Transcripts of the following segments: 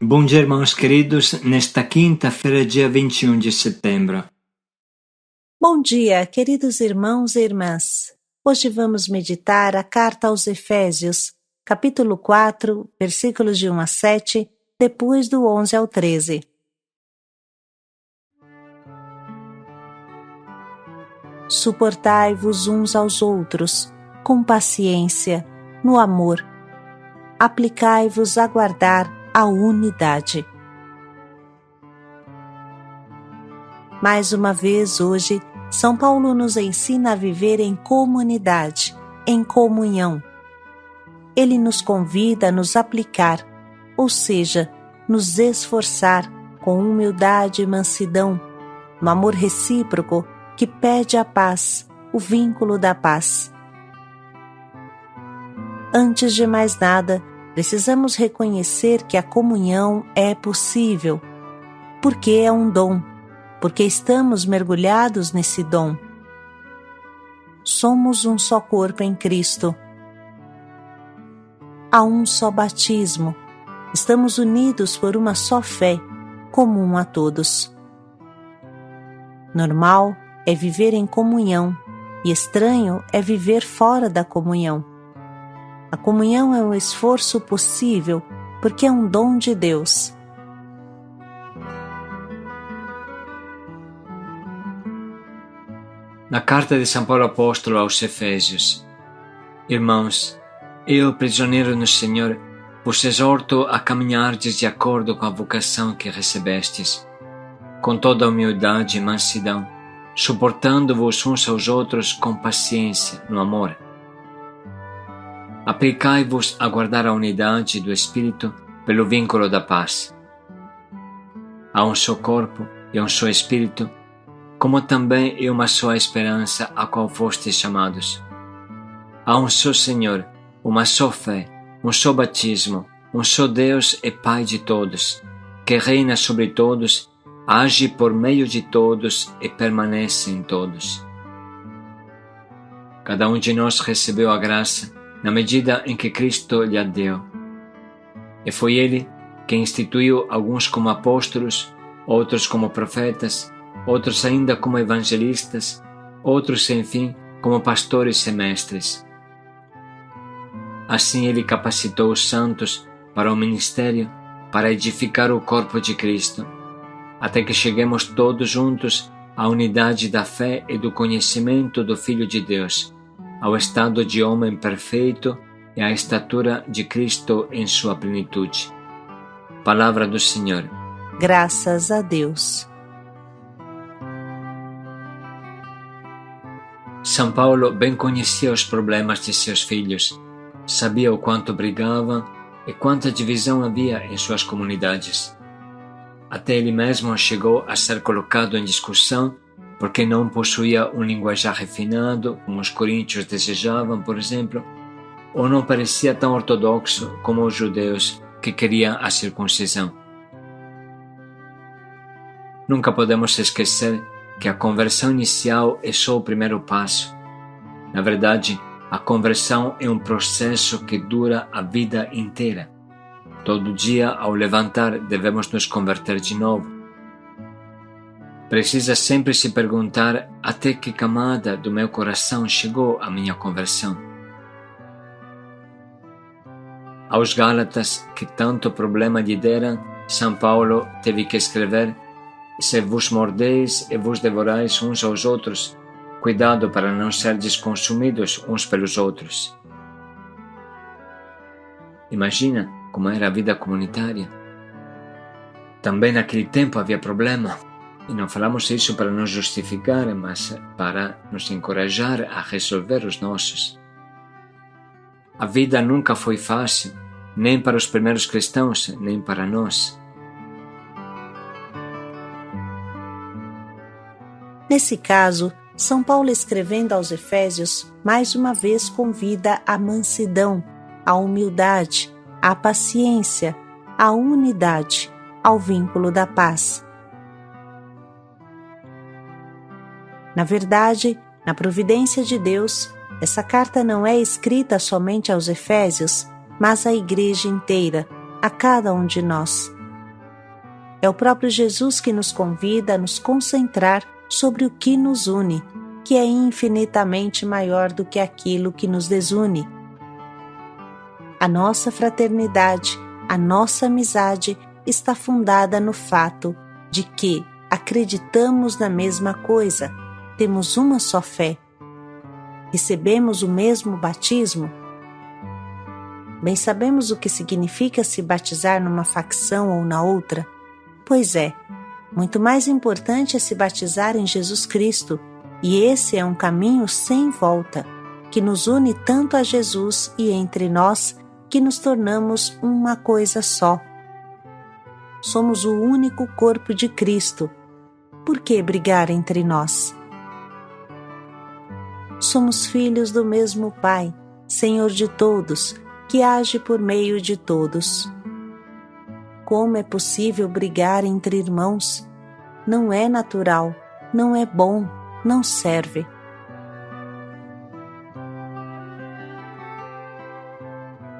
Bom dia, irmãos queridos, nesta quinta-feira, dia 21 de setembro. Bom dia, queridos irmãos e irmãs. Hoje vamos meditar a carta aos Efésios, capítulo 4, versículos de 1 a 7, depois do 11 ao 13. Suportai-vos uns aos outros, com paciência, no amor. Aplicai-vos a guardar a unidade. Mais uma vez, hoje, São Paulo nos ensina a viver em comunidade, em comunhão. Ele nos convida a nos aplicar, ou seja, nos esforçar com humildade e mansidão, no amor recíproco que pede a paz, o vínculo da paz. Antes de mais nada, precisamos reconhecer que a comunhão é possível, porque é um dom, porque estamos mergulhados nesse dom. Somos um só corpo em Cristo. Há um só batismo. Estamos unidos por uma só fé, comum a todos. Normal é viver em comunhão, e estranho é viver fora da comunhão. A comunhão é um esforço possível, porque é um dom de Deus. Na carta de São Paulo Apóstolo aos Efésios: Irmãos, eu, prisioneiro no Senhor, vos exorto a caminhardes de acordo com a vocação que recebestes, com toda humildade e mansidão, suportando-vos uns aos outros com paciência, no amor. Aplicai-vos a guardar a unidade do Espírito pelo vínculo da paz. Há um só corpo e um só Espírito, como também é uma só esperança a qual fostes chamados. Há um só Senhor, uma só fé, um só batismo, um só Deus e Pai de todos, que reina sobre todos, age por meio de todos e permanece em todos. Cada um de nós recebeu a graça na medida em que Cristo lhe a deu. E foi Ele que instituiu alguns como apóstolos, outros como profetas, outros ainda como evangelistas, outros, enfim, como pastores e mestres. Assim Ele capacitou os santos para o ministério, para edificar o corpo de Cristo, até que cheguemos todos juntos à unidade da fé e do conhecimento do Filho de Deus, ao estado de homem perfeito e à estatura de Cristo em sua plenitude. Palavra do Senhor. Graças a Deus. São Paulo bem conhecia os problemas de seus filhos, sabia o quanto brigavam e quanta divisão havia em suas comunidades. Até ele mesmo chegou a ser colocado em discussão porque não possuía um linguajar refinado, como os coríntios desejavam, por exemplo, ou não parecia tão ortodoxo como os judeus que queriam a circuncisão. Nunca podemos esquecer que a conversão inicial é só o primeiro passo. Na verdade, a conversão é um processo que dura a vida inteira. Todo dia, ao levantar, devemos nos converter de novo. Precisa sempre se perguntar até que camada do meu coração chegou a minha conversão. Aos Gálatas, que tanto problema lhe deram, São Paulo teve que escrever: Se vos mordeis e vos devorais uns aos outros, cuidado para não serdes consumidos uns pelos outros. Imagina como era a vida comunitária. Também naquele tempo havia problema, e não falamos isso para nos justificar, mas para nos encorajar a resolver os nossos. A vida nunca foi fácil, nem para os primeiros cristãos, nem para nós. Nesse caso, São Paulo, escrevendo aos Efésios, mais uma vez convida à mansidão, à humildade, à paciência, à unidade, ao vínculo da paz. Na verdade, na providência de Deus, essa carta não é escrita somente aos Efésios, mas à Igreja inteira, a cada um de nós, É o próprio Jesus que nos convida a nos concentrar sobre o que nos une, que é infinitamente maior do que aquilo que nos desune. A nossa fraternidade, a nossa amizade está fundada no fato de que acreditamos na mesma coisa, temos uma só fé. Recebemos o mesmo batismo? Bem sabemos o que significa se batizar numa facção ou na outra. Pois é, muito mais importante é se batizar em Jesus Cristo, e esse é um caminho sem volta, que nos une tanto a Jesus e entre nós, que nos tornamos uma coisa só. Somos o único corpo de Cristo. Por que brigar entre nós? Somos filhos do mesmo Pai, Senhor de todos, que age por meio de todos. Como é possível brigar entre irmãos? Não é natural, não é bom, não serve.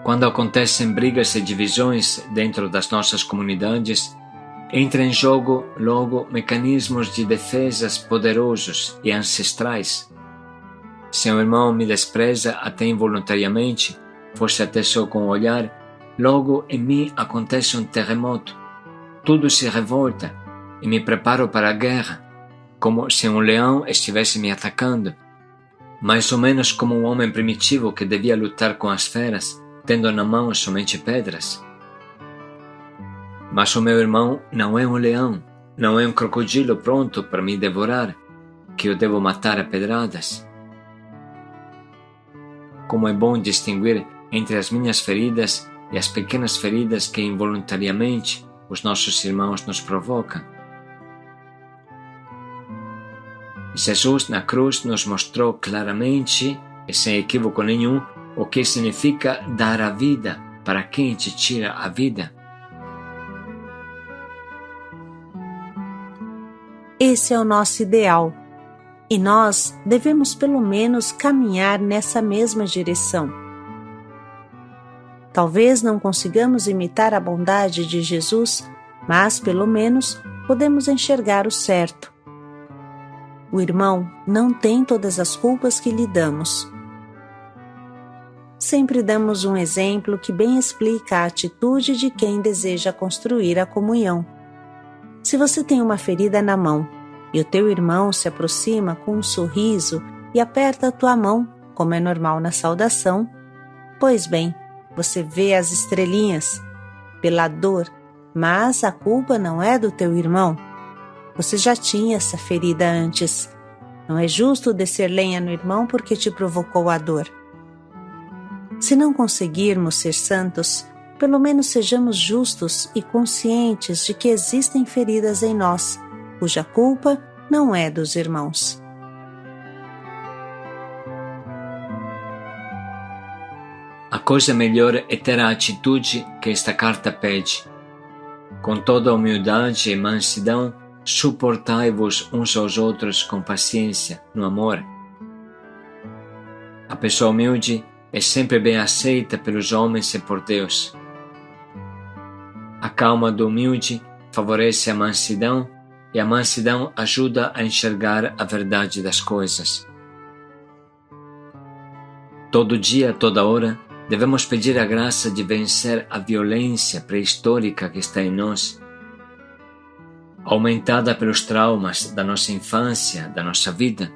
Quando acontecem brigas e divisões dentro das nossas comunidades, entra em jogo logo mecanismos de defesas poderosos e ancestrais. Se um irmão me despreza até involuntariamente, fosse até só com o olhar, logo em mim acontece um terremoto. Tudo se revolta e me preparo para a guerra, como se um leão estivesse me atacando, mais ou menos como um homem primitivo que devia lutar com as feras, tendo na mão somente pedras. Mas o meu irmão não é um leão, não é um crocodilo pronto para me devorar, que eu devo matar a pedradas. Como é bom distinguir entre as minhas feridas e as pequenas feridas que involuntariamente os nossos irmãos nos provocam. Jesus na cruz nos mostrou claramente e sem equívoco nenhum o que significa dar a vida para quem te tira a vida. Esse é o nosso ideal, e nós devemos pelo menos caminhar nessa mesma direção. Talvez não consigamos imitar a bondade de Jesus, mas pelo menos podemos enxergar o certo. O irmão não tem todas as culpas que lhe damos. Sempre damos um exemplo que bem explica a atitude de quem deseja construir a comunhão. Se você tem uma ferida na mão e o teu irmão se aproxima com um sorriso e aperta a tua mão, como é normal na saudação, pois bem, você vê as estrelinhas pela dor, mas a culpa não é do teu irmão. Você já tinha essa ferida antes. Não é justo descer lenha no irmão porque te provocou a dor. Se não conseguirmos ser santos, pelo menos sejamos justos e conscientes de que existem feridas em nós, cuja culpa não é dos irmãos. A coisa melhor é ter a atitude que esta carta pede. Com toda humildade e mansidão, suportai-vos uns aos outros com paciência, no amor. A pessoa humilde é sempre bem aceita pelos homens e por Deus. A calma do humilde favorece a mansidão e a mansidão ajuda a enxergar a verdade das coisas. Todo dia, toda hora, devemos pedir a graça de vencer a violência pré-histórica que está em nós, aumentada pelos traumas da nossa infância, da nossa vida.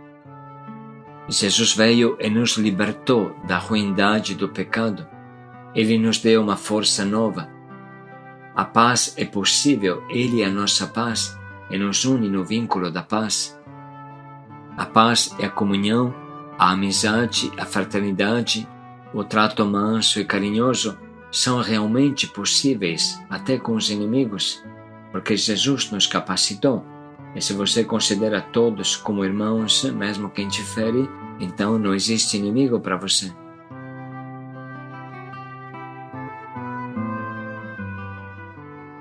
Jesus veio e nos libertou da ruindade do pecado. Ele nos deu uma força nova. A paz é possível, Ele é a nossa paz e nos une no vínculo da paz. A paz é a comunhão, a amizade, a fraternidade, o trato manso e carinhoso são realmente possíveis até com os inimigos, porque Jesus nos capacitou. E se você considera todos como irmãos, mesmo quem te fere, então não existe inimigo para você.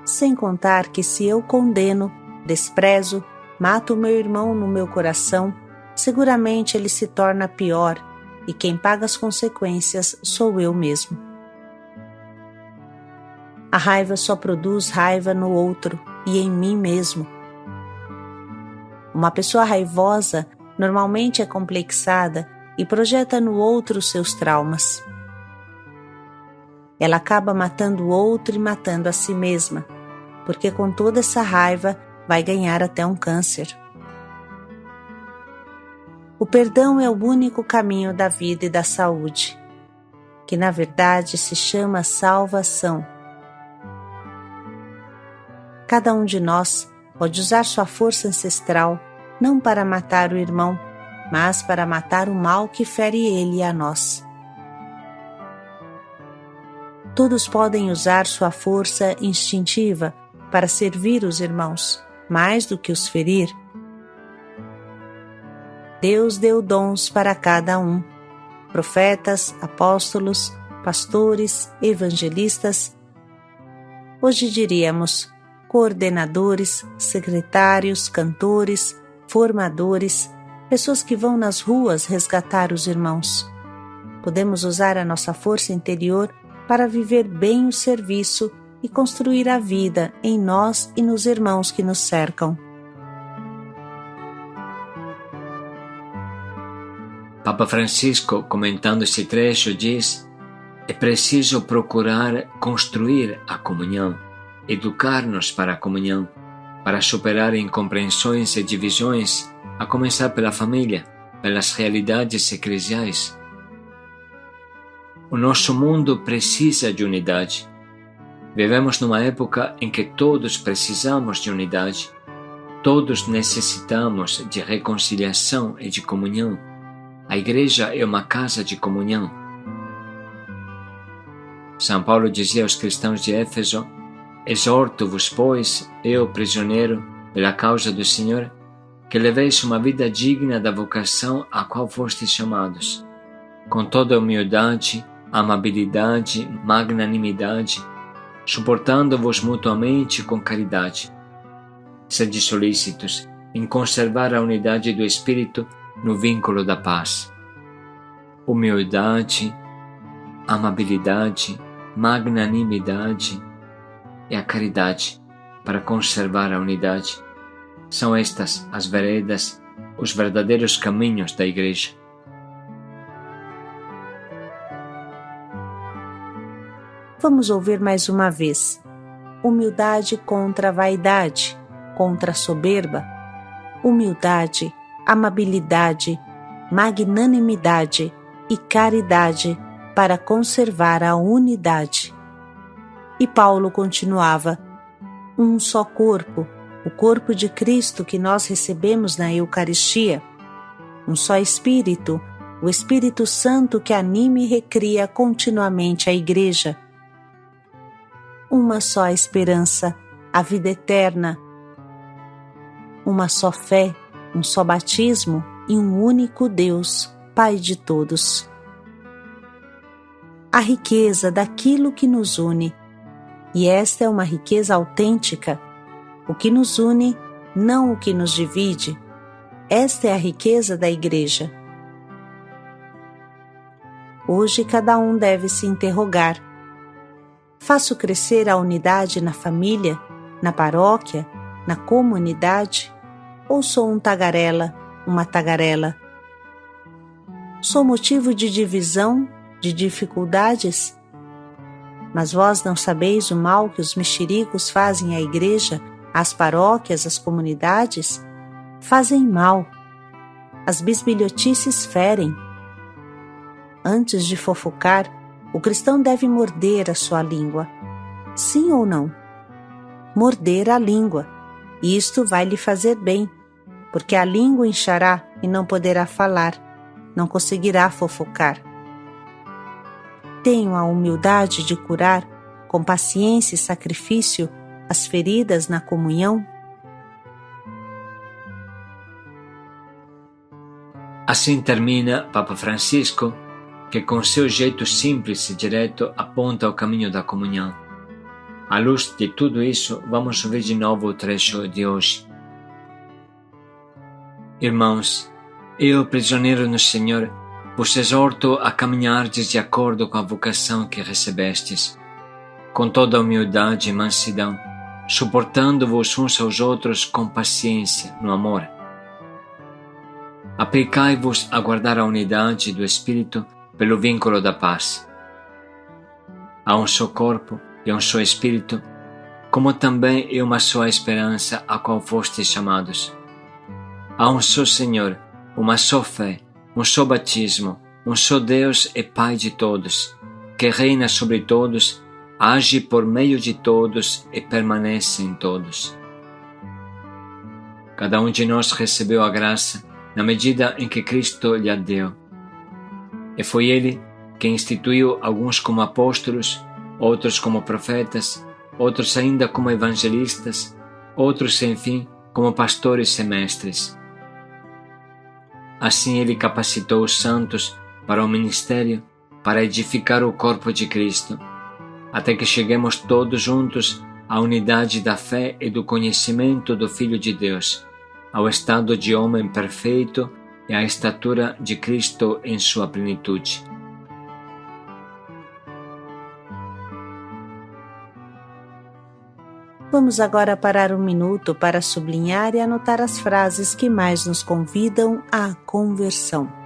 Sem contar que se eu condeno, desprezo, mato o meu irmão no meu coração, seguramente ele se torna pior, e quem paga as consequências sou eu mesmo. A raiva só produz raiva no outro, e em mim mesmo. Uma pessoa raivosa normalmente é complexada e projeta no outro seus traumas. Ela acaba matando o outro e matando a si mesma, porque com toda essa raiva vai ganhar até um câncer. O perdão é o único caminho da vida e da saúde, que na verdade se chama salvação. Cada um de nós pode usar sua força ancestral não para matar o irmão, mas para matar o mal que fere ele e a nós. Todos podem usar sua força instintiva para servir os irmãos, mais do que os ferir. Deus deu dons para cada um: profetas, apóstolos, pastores, evangelistas. Hoje diríamos coordenadores, secretários, cantores, formadores, pessoas que vão nas ruas resgatar os irmãos. Podemos usar a nossa força interior para viver bem o serviço e construir a vida em nós e nos irmãos que nos cercam. Papa Francisco, comentando esse trecho, diz: é preciso procurar construir a comunhão, educar-nos para a comunhão, para superar incompreensões e divisões, a começar pela família, pelas realidades eclesiais. O nosso mundo precisa de unidade. Vivemos numa época em que todos precisamos de unidade. Todos necessitamos de reconciliação e de comunhão. A Igreja é uma casa de comunhão. São Paulo dizia aos cristãos de Éfeso: exorto-vos, pois, eu, prisioneiro, pela causa do Senhor, que leveis uma vida digna da vocação a qual fostes chamados, com toda humildade, amabilidade, magnanimidade, suportando-vos mutuamente com caridade. Sede solícitos em conservar a unidade do Espírito no vínculo da paz. Humildade, amabilidade, magnanimidade e a caridade para conservar a unidade. São estas as veredas, os verdadeiros caminhos da Igreja. Vamos ouvir mais uma vez. Humildade contra a vaidade, contra a soberba. Humildade, amabilidade, magnanimidade e caridade para conservar a unidade. E Paulo continuava: um só corpo, o corpo de Cristo que nós recebemos na Eucaristia. Um só Espírito, o Espírito Santo que anima e recria continuamente a Igreja. Uma só esperança, a vida eterna. Uma só fé, um só batismo e um único Deus, Pai de todos. A riqueza daquilo que nos une, e esta é uma riqueza autêntica, o que nos une, não o que nos divide. Esta é a riqueza da Igreja. Hoje cada um deve se interrogar: faço crescer a unidade na família, na paróquia, na comunidade? Ou sou um tagarela, uma tagarela? Sou motivo de divisão, de dificuldades? Mas vós não sabeis o mal que os mexericos fazem à Igreja, às paróquias, às comunidades? Fazem mal. As bisbilhotices ferem. Antes de fofocar, o cristão deve morder a sua língua. Sim ou não? Morder a língua. E isto vai lhe fazer bem, porque a língua inchará e não poderá falar, não conseguirá fofocar. Tenho a humildade de curar, com paciência e sacrifício, as feridas na comunhão? Assim termina Papa Francisco, que com seu jeito simples e direto aponta o caminho da comunhão. À luz de tudo isso, vamos ouvir de novo o trecho de hoje. Irmãos, eu, prisioneiro no Senhor, vos exorto a caminhardes de acordo com a vocação que recebestes, com toda humildade e mansidão, suportando-vos uns aos outros com paciência, no amor. Aplicai-vos a guardar a unidade do Espírito pelo vínculo da paz. Há um só corpo e um só Espírito, como também é uma só esperança a qual fostes chamados. Há um só Senhor, uma só fé, um só batismo, um só Deus e Pai de todos, que reina sobre todos, age por meio de todos e permanece em todos. Cada um de nós recebeu a graça na medida em que Cristo lhe a deu. E foi Ele que instituiu alguns como apóstolos, outros como profetas, outros ainda como evangelistas, outros, enfim, como pastores e mestres. Assim Ele capacitou os santos para o ministério, para edificar o corpo de Cristo, até que cheguemos todos juntos à unidade da fé e do conhecimento do Filho de Deus, ao estado de homem perfeito e à estatura de Cristo em sua plenitude. Vamos agora parar um minuto para sublinhar e anotar as frases que mais nos convidam à conversão.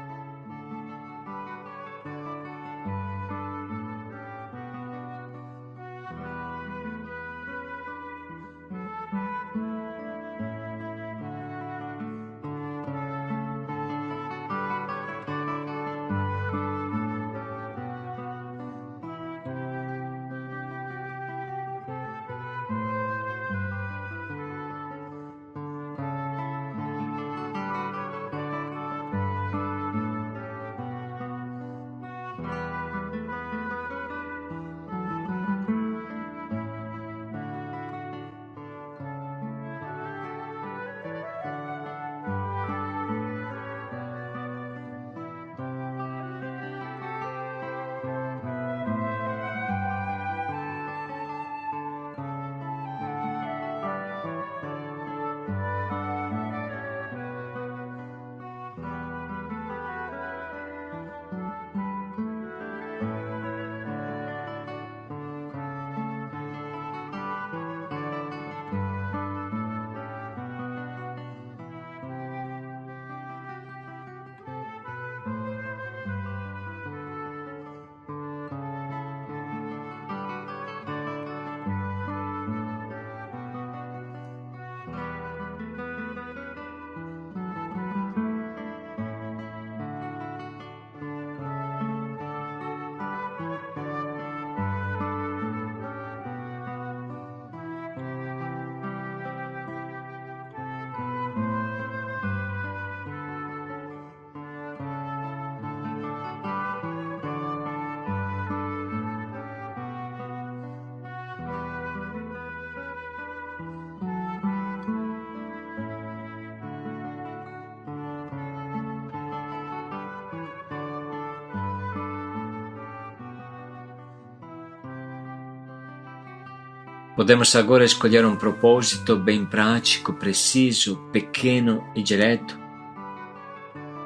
Podemos agora escolher um propósito bem prático, preciso, pequeno e direto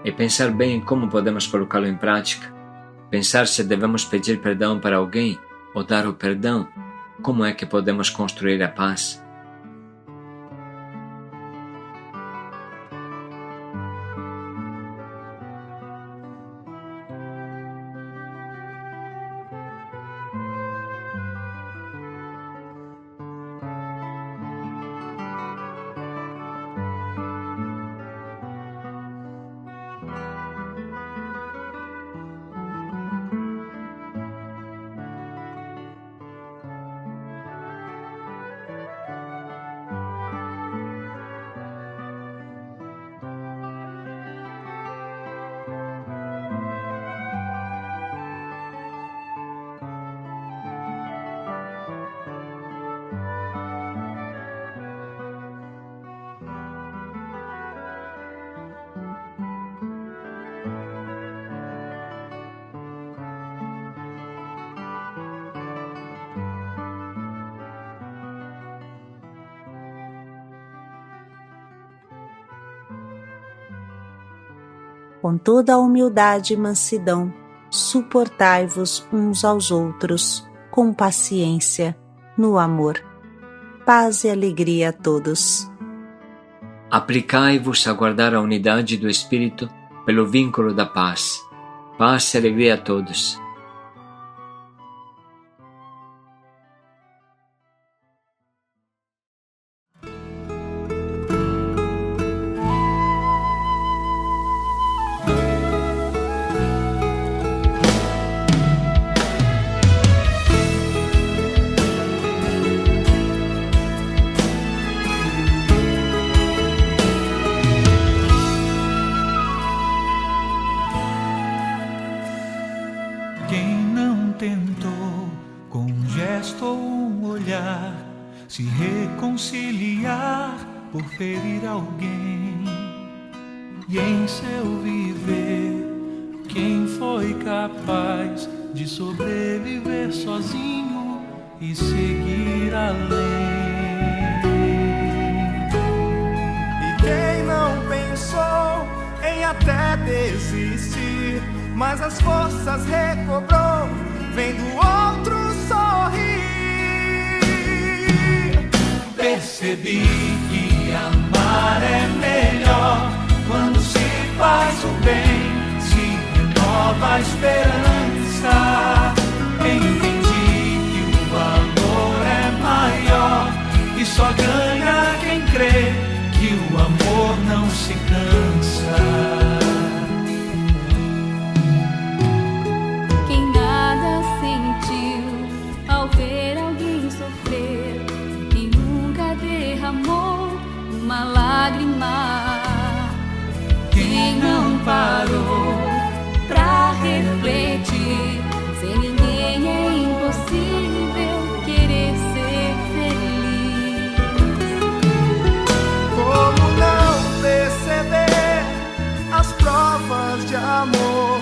e pensar bem em como podemos colocá-lo em prática. Pensar se devemos pedir perdão para alguém ou dar o perdão. Como é que podemos construir a paz? Com toda a humildade e mansidão, suportai-vos uns aos outros, com paciência, no amor. Paz e alegria a todos. Aplicai-vos a guardar a unidade do Espírito pelo vínculo da paz. Paz e alegria a todos. Tentou com um gesto ou um olhar se reconciliar por ferir alguém, e em seu viver quem foi capaz de sobreviver sozinho e seguir além? E quem não pensou em até desistir, mas as forças recobrou, vendo o outro sorrir. Percebi que amar é melhor quando se faz o bem, se renova a esperança. Entendi que o valor é maior e só ganha quem crê que o amor não se cansa. Uma lágrima. Quem não parou pra refletir, sem ninguém é impossível querer ser feliz. Como não perceber as provas de amor?